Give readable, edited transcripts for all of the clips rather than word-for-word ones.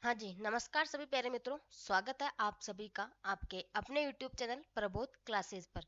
हाँ जी, नमस्कार सभी प्यारे मित्रों। स्वागत है आप सभी का आपके अपने YouTube चैनल प्रबोध क्लासेस पर।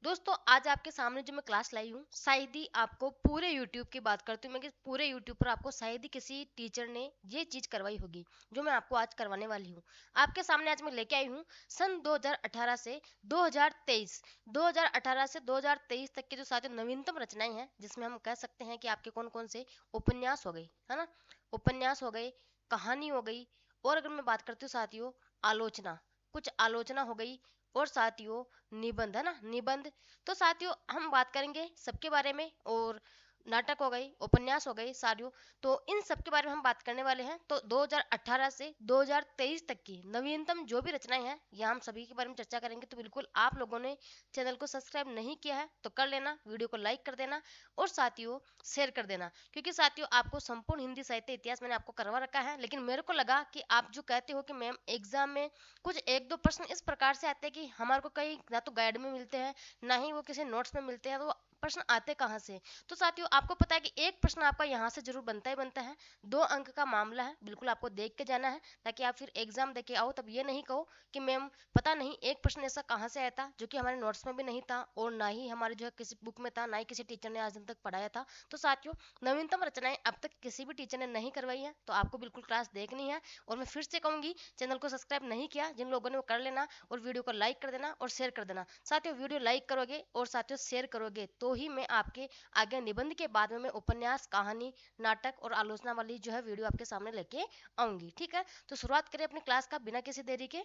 दोस्तों, आज आपके सामने जो मैं क्लास लाई हूँ, शायद ही आपको पूरे YouTube की बात करती हूँ मैं कि पूरे YouTube पर आपको शायद ही किसी टीचर ने ये चीज़ करवाई होगी जो मैं आपको आज करवाने वाली हूँ। आपके सामने आज मैं लेके आई हूँ सन 2018 से 2023 2018 से 2023 तक के जो साथियों नवीनतम रचनाएं हैं, जिसमें हम कह सकते हैं कि आपके कौन कौन से उपन्यास हो गए, है ना, उपन्यास हो गए, कहानी हो गई, और अगर मैं बात करती हूँ साथियों आलोचना, कुछ आलोचना हो गई, और साथियों निबंध, है ना, निबंध। तो साथियों हम बात करेंगे सबके बारे में, और नाटक हो गई, उपन्यास हो गई साथियों। तो इन सब के बारे में हम बात करने वाले हैं। तो 2018 से 2023 तक की नवीनतम जो भी रचनाएं हैं, यहाँ हम सभी के बारे में चर्चा करेंगे। तो बिल्कुल आप लोगों ने चैनल को सब्सक्राइब नहीं किया है तो कर लेना, वीडियो को लाइक कर देना, और साथियों शेयर कर देना। क्योंकि साथियों आपको संपूर्ण हिंदी साहित्य इतिहास मैंने आपको करवा रखा है, लेकिन मेरे को लगा कि आप जो कहते हो कि मैम एग्जाम में कुछ एक दो प्रश्न इस प्रकार से आते हैं कि हमारे को कहीं ना तो गाइड में मिलते हैं, ना ही वो किसी नोट्स में मिलते हैं, तो प्रश्न आते कहाँ से। तो साथियों आपको पता है कि एक प्रश्न आपका यहाँ से जरूर बनता ही बनता है। 2 अंक का मामला है, बिल्कुल आपको देख के जाना है, ताकि आप फिर एग्जाम देके आओ तब ये नहीं कहो कि मैम पता नहीं एक प्रश्न ऐसा कहाँ से आया था जो कि हमारे नोट्स में भी नहीं था, और ना ही हमारे जो है किसी बुक में था, ना ही किसी टीचर ने आज दिन तक पढ़ाया था। तो साथियों नवीनतम रचनाएं अब तक किसी भी टीचर ने नहीं करवाई है, तो आपको बिल्कुल क्लास देखनी है। और मैं फिर से कहूंगी, चैनल को सब्सक्राइब नहीं किया जिन लोगों ने वो कर लेना, और वीडियो को लाइक कर देना और शेयर कर देना। साथियों वीडियो लाइक करोगे और साथियों शेयर करोगे तो ही मैं आपके आगे निबंध के बाद में मैं उपन्यास, कहानी, नाटक और आलोचना वाली जो है वीडियो आपके सामने लेके आऊंगी। ठीक है, तो शुरुआत करें अपनी क्लास का बिना किसी देरी के।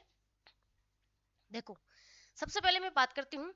देखो, सबसे पहले मैं बात करती हूँ,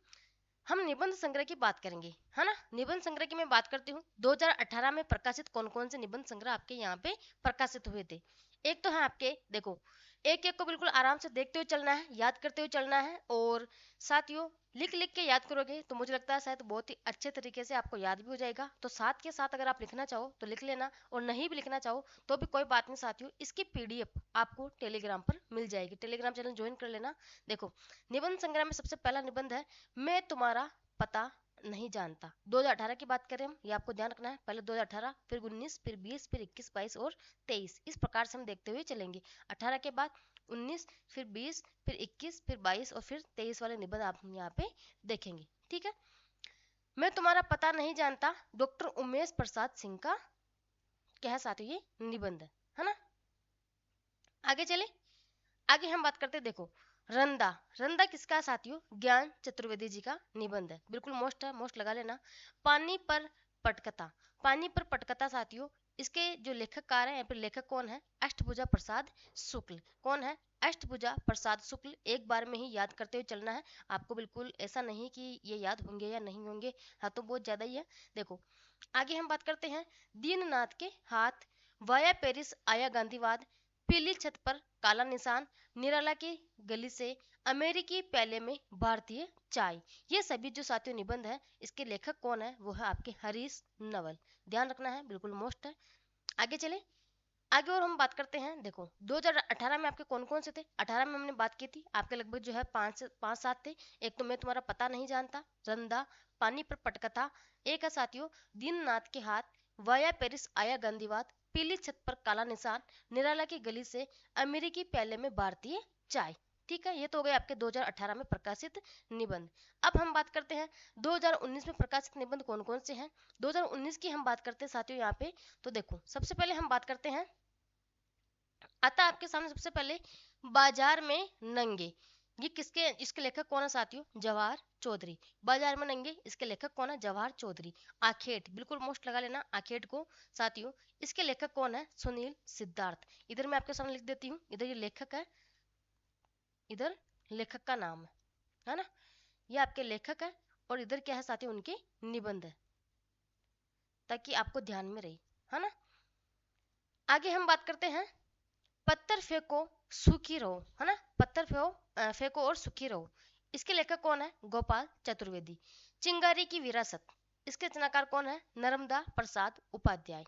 हम निबंध संग्रह की बात करेंगे, है ना। निबंध संग्रह की मैं बात करती हूँ, 2018 में प्रकाशित कौन कौन से निबंध संग्रह आपके यहाँ पे प्रकाशित हुए थे। एक तो है आपके, देखो, एक एक को बिल्कुल आराम से देखते हुए चलना है, याद करते हुए चलना है, और साथियों लिख लिख के याद करोगे तो मुझे लगता है शायद बहुत ही अच्छे तरीके से आपको याद भी हो जाएगा। तो साथ के साथ अगर आप लिखना चाहो तो लिख लेना, और नहीं भी लिखना चाहो तो भी कोई बात नहीं साथियों, इसकी पीडीएफ आपको टेलीग्राम पर मिल जाएगी, टेलीग्राम चैनल ज्वाइन कर लेना। देखो, निबंध संग्रह में सबसे पहला निबंध है, मैं तुम्हारा पता नहीं जानता। 2018 की बात करें हम, ये आपको ध्यान रखना है, पहले 2018, फिर 19, फिर 20, फिर 21, 22 और 23, इस प्रकार से हम देखते हुए चलेंगे। 18 के बाद 19, फिर 20, फिर 21, फिर 22 और फिर 23 वाले निबंध आप यहाँ पे देखेंगे। ठीक है, मैं तुम्हारा पता नहीं जानता डॉक्टर उमेश प्रसाद सिंह का क्या है साथियों, ये निबंध है ना। आगे चले, आगे हम बात करते हैं, देखो, रंदा। रंदा किसका है साथियों, ज्ञान चतुर्वेदी जी का निबंध है, बिल्कुल मोस्ट है, मोस्ट लगा लेना। पानी पर पटकथा, पानी पर पटकथा साथियों, इसके जो लेखककार हैं, यहाँ पे लेखक कौन है, अष्टभुजा प्रसाद शुक्ल। कौन है, अष्टभुजा प्रसाद शुक्ल। एक बार में ही याद करते हुए चलना है आपको, बिल्कुल ऐसा नहीं कि ये याद होंगे या नहीं होंगे, हाँ तो बहुत ज्यादा ही है। देखो, आगे हम बात करते हैं, दीननाथ के हाथ, वाया पेरिस आया गांधीवाद, पीली छत पर काला निशान, निराला की गली से, अमेरिकी प्याले में भारतीय चाय। ये सभी जो साथियों निबंध है, इसके लेखक कौन है, वो है आपके हरीश नवल। ध्यान रखना है, बिल्कुल मोस्ट है। आगे चले, आगे और हम बात करते हैं। देखो, 2018 में आपके कौन कौन से थे। 18 में हमने बात की थी, आपके लगभग जो है पांच सात थे। एक तो मैं तुम्हारा पता नहीं जानता, रंदा, पानी पर पटकथा, एक है साथियों दीननाथ के हाथ, वाया पेरिस आया गांधीवाद, पीली छत पर काला निशान, निराला की गली से, अमेरिकी प्याले में भारतीय चाय। ठीक है, ये तो हो गए आपके 2018 में प्रकाशित निबंध। अब हम बात करते हैं 2019 में प्रकाशित निबंध कौन कौन से हैं। 2019 की हम बात करते हैं साथियों यहाँ पे। तो देखो, सबसे पहले हम बात करते हैं, आता है आपके सामने सबसे पहले, बाजार में नंगे। ये किसके, इसके लेखक कौन है साथियों, जवाहर चौधरी। बाजार में नंगे, इसके लेखक कौन है, जवाहर चौधरी। आखेट, बिल्कुल मोस्ट लगा लेना आखेट को साथियों, इसके लेखक कौन है, सुनील सिद्धार्थ। इधर मैं आपके सामने लिख देती हूँ, इधर ये लेखक है, इधर लेखक का नाम है ना, ये आपके लेखक है, और इधर क्या है साथियों, उनके निबंध है, ताकि आपको ध्यान में रहे, है ना। आगे हम बात करते हैं, पत्थर फेंको सुखी रहो, है ना, पत्थर फेंको फेंको और सुखी रहो। इसके लेखक कौन है, गोपाल चतुर्वेदी। चिंगारी की विरासत, इसके रचनाकार कौन है, नर्मदा प्रसाद उपाध्याय।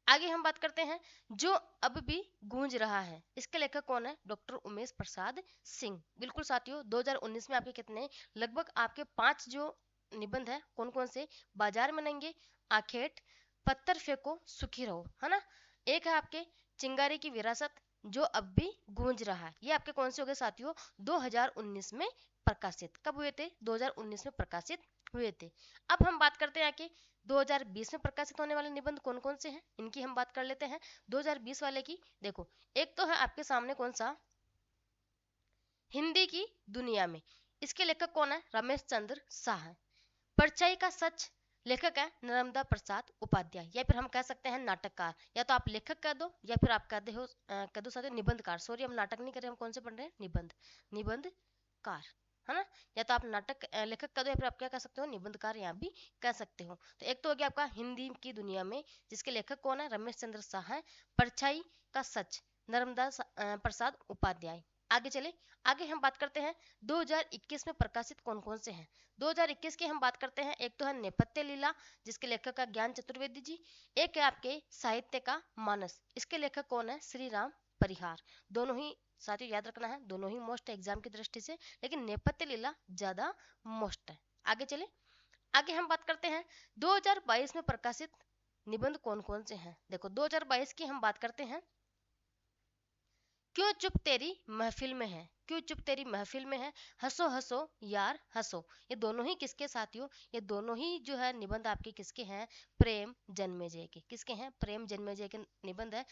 आगे हम बात करते हैं, जो अब भी गूंज रहा है, इसके लेखक कौन है, डॉक्टर उमेश प्रसाद सिंह। बिल्कुल साथियों, 2019 में आपके कितने, लगभग आपके 5 जो निबंध है, कौन कौन से, बाजार में नंगे, आखेट, पत्थर फेंको सुखी रहो, है ना। एक है आपके चिंगारी की विरासत, जो अब भी गूंज रहा है। ये आपके कौन से हो गए साथियों, 2019 में प्रकाशित। कब हुए थे, 2019 में प्रकाशित हुए थे। अब हम बात करते हैं कि 2020 में प्रकाशित होने वाले निबंध कौन कौन से हैं, इनकी हम बात कर लेते हैं 2020 वाले की। देखो, एक तो है आपके सामने कौन सा, हिंदी की दुनिया में। इसके लेखक कौन है, रमेश चंद्र शाह है। परछाई का सच, लेखक है नर्मदा प्रसाद उपाध्याय, या फिर हम कह सकते हैं नाटककार। या तो आप लेखक कह दो या फिर आप कह दो साथियों निबंधकार। सॉरी, हम नाटक नहीं कर रहे, हम कौन से पढ़ रहे हैं, निबंध, निबंधकार, है ना। या तो आप नाटक लेखक कह दो या फिर आप क्या कह सकते हो, निबंधकार यहाँ भी कह सकते हो। तो एक तो हो गया आपका हिंदी की दुनिया में, जिसके लेखक कौन है, रमेश चंद्र शाह है। परछाई का सच, नर्मदा प्रसाद उपाध्याय। आगे चले, आगे हम बात करते हैं 2021 में प्रकाशित कौन कौन से हैं। 2021 की हम बात करते हैं, एक तो है नेपथ्य लीला, जिसके लेखक है ज्ञान चतुर्वेदी जी। एक है आपके साहित्य का मानस, इसके लेखक कौन है, श्री राम परिहार। दोनों ही साथियों याद रखना है, दोनों ही मोस्ट एग्जाम की दृष्टि से, लेकिन नेपथ्य लीला ज्यादा मोस्ट है। आगे चले, आगे हम बात करते हैं 2022 में प्रकाशित निबंध कौन कौन से हैं। देखो, 2022 की हम बात करते हैं, क्यों चुप तेरी महफिल में है, क्यों चुप तेरी महफिल में है, हंसो हंसो यार हंसो। ये दोनों ही किसके साथियों, ये दोनों ही जो है निबंध आपके किसके हैं, प्रेम जन्मेजय के। किसके हैं, प्रेम जन्मेजय के निबंध है।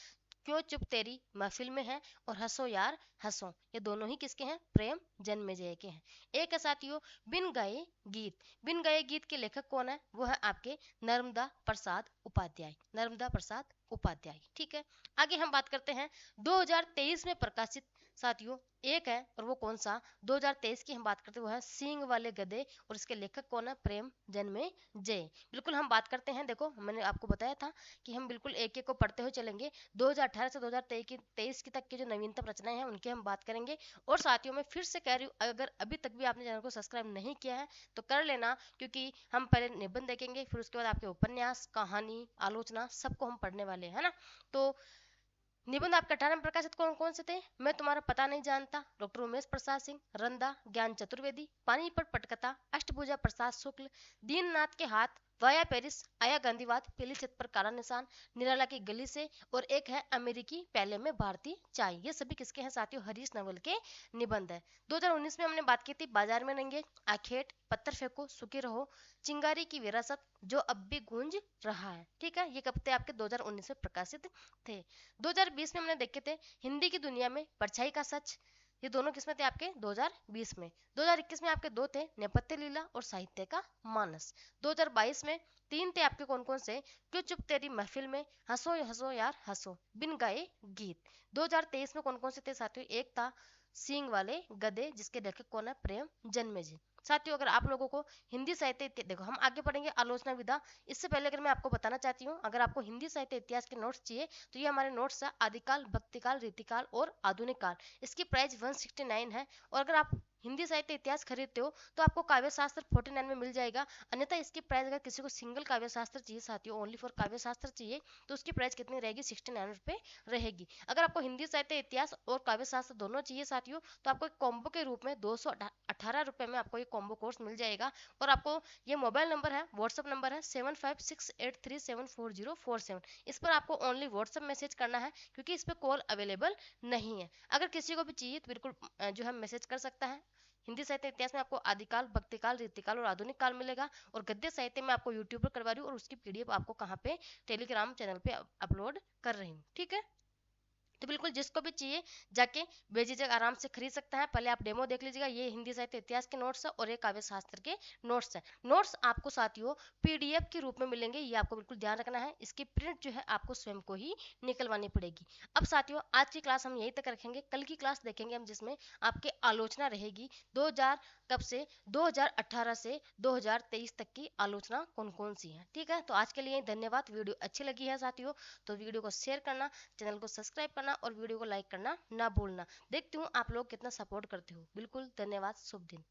क्यों चुप तेरी महफिल में है और हंसो यार हंसो, ये दोनों ही किसके हैं, प्रेम जन्मेजय के हैं। एक है साथियों बिन गाए गीत। बिन गाए गीत के लेखक कौन है, वो है आपके नर्मदा प्रसाद उपाध्याय, नर्मदा प्रसाद उपाध्याय। ठीक है, आगे हम बात करते हैं 2023 में प्रकाशित साथियों, एक है और वो कौन सा, 2023 की हम बात करते हैं, वो है सींग वाले गधे, और इसके लेखक कौन है, प्रेम जन्मेजय। बिल्कुल हम बात करते हैं, देखो मैंने आपको बताया था कि हम बिल्कुल एक एक को पढ़ते हुए चलेंगे। 2018 से 2023 की तक की जो नवीनतम रचनाएं हैं उनकी हम बात करेंगे। और साथियों मैं फिर से कह रही हूँ, अगर अभी तक भी आपने चैनल को सब्सक्राइब नहीं किया है तो कर लेना, क्योंकि हम पहले निबंध देखेंगे, फिर उसके बाद आपके उपन्यास, कहानी, आलोचना सबको हम पढ़ने वाले हैं ना। तो निबंध आपके 18 में प्रकाशित कौन कौन से थे, मैं तुम्हारा पता नहीं जानता, डॉक्टर उमेश प्रसाद सिंह, रंदा ज्ञान चतुर्वेदी, पानीपत पटकथा, अष्टभुजा प्रसाद शुक्ल, दीननाथ के हाथ, वाया पेरिस, आया गांधीवाद, पीली छत पर काला निशान, निराला की गली से, और एक है अमेरिकी पहले में भारतीय चाय। ये सभी किसके हैं साथियों, हरीश नवल के निबंध है। 2019 में हमने बात की थी बाजार में रहेंगे, आखेट, पत्थर फेंको सुखी रहो, चिंगारी की विरासत, जो अब भी गूंज रहा है। ठीक है, ये कब थे, आपके 2019 में प्रकाशित थे। 2020 में हमने देखे थे हिंदी की दुनिया में, परछाई का सच। ये दोनों किसमें थे आपके 2020 में। 2021 में आपके दो थे, नेपथ्य लीला और साहित्य का मानस। 2022 में तीन थे आपके कौन कौन से, क्यों चुप तेरी महफिल में, हंसो हंसो यार हंसो, बिन गाए गीत। 2023 में कौन कौन से थे साथियों, एक था सींग वाले गधे, जिसके लेखक कौन है, प्रेम जन्मेजय। साथियों अगर आप लोगों को हिंदी साहित्य देखो हम आगे पढ़ेंगे आलोचना विधा। इससे पहले अगर मैं आपको बताना चाहती हूँ, अगर आपको हिंदी साहित्य इतिहास के नोट्स चाहिए तो ये हमारे नोट्स है, आदिकाल, भक्तिकाल, रीतिकाल और आधुनिक काल। इसकी प्राइस 169 है। और अगर आप हिंदी साहित्य इतिहास खरीदते हो तो आपको काव्य शास्त्र 49 में मिल जाएगा। अन्यथा इसकी प्राइस, अगर किसी को सिंगल काव्य शास्त्र चाहिए साथियों, ओनली फॉर काव्य शास्त्र चाहिए, तो उसकी प्राइस कितनी रहेगी, 69 रुपए रहेगी। अगर आपको हिंदी साहित्य इतिहास और काव्य शास्त्र दोनों चाहिए साथियों, तो आपको एक कॉम्बो के रूप में 218 रुपए में आपको ये कॉम्बो कोर्स मिल जाएगा। और आपको ये मोबाइल नंबर है, व्हाट्सअप नंबर है 7568374047। इस पर आपको ओनली व्हाट्सअप मैसेज करना है, क्योंकि इस पर कॉल अवेलेबल नहीं है। अगर किसी को भी चाहिए तो बिल्कुल जो है मैसेज कर सकता है। हिंदी साहित्य इतिहास में आपको आदिकाल, भक्तिकाल, रीतिकाल और आधुनिक काल मिलेगा। और गद्य साहित्य में आपको यूट्यूब पर करवा रही हूँ, और उसकी पीडीएफ आपको कहाँ पे, टेलीग्राम चैनल पे अपलोड कर रही हूँ। ठीक है, तो बिल्कुल जिसको भी चाहिए जाके बेझिझक आराम से खरीद सकता है। पहले आप डेमो देख लीजिएगा, ये हिंदी साहित्य इतिहास के नोट्स है और ये काव्य शास्त्र के नोट्स है। नोट्स आपको साथियों पीडीएफ के रूप में मिलेंगे, ये आपको बिल्कुल ध्यान रखना है। इसकी प्रिंट जो है आपको स्वयं को ही निकलवानी पड़ेगी। अब साथियों आज की क्लास हम यहीं तक रखेंगे, कल की क्लास देखेंगे हम, जिसमें आपके आलोचना रहेगी 2000 कब से 2018 से 2023 तक की आलोचना कौन कौन सी है। ठीक है, तो आज के लिए धन्यवाद। वीडियो अच्छी लगी है साथियों तो वीडियो को शेयर करना, चैनल को सब्सक्राइब करना और वीडियो को लाइक करना ना भूलना। देखती हूँ आप लोग कितना सपोर्ट करते हो। बिल्कुल धन्यवाद, शुभ दिन।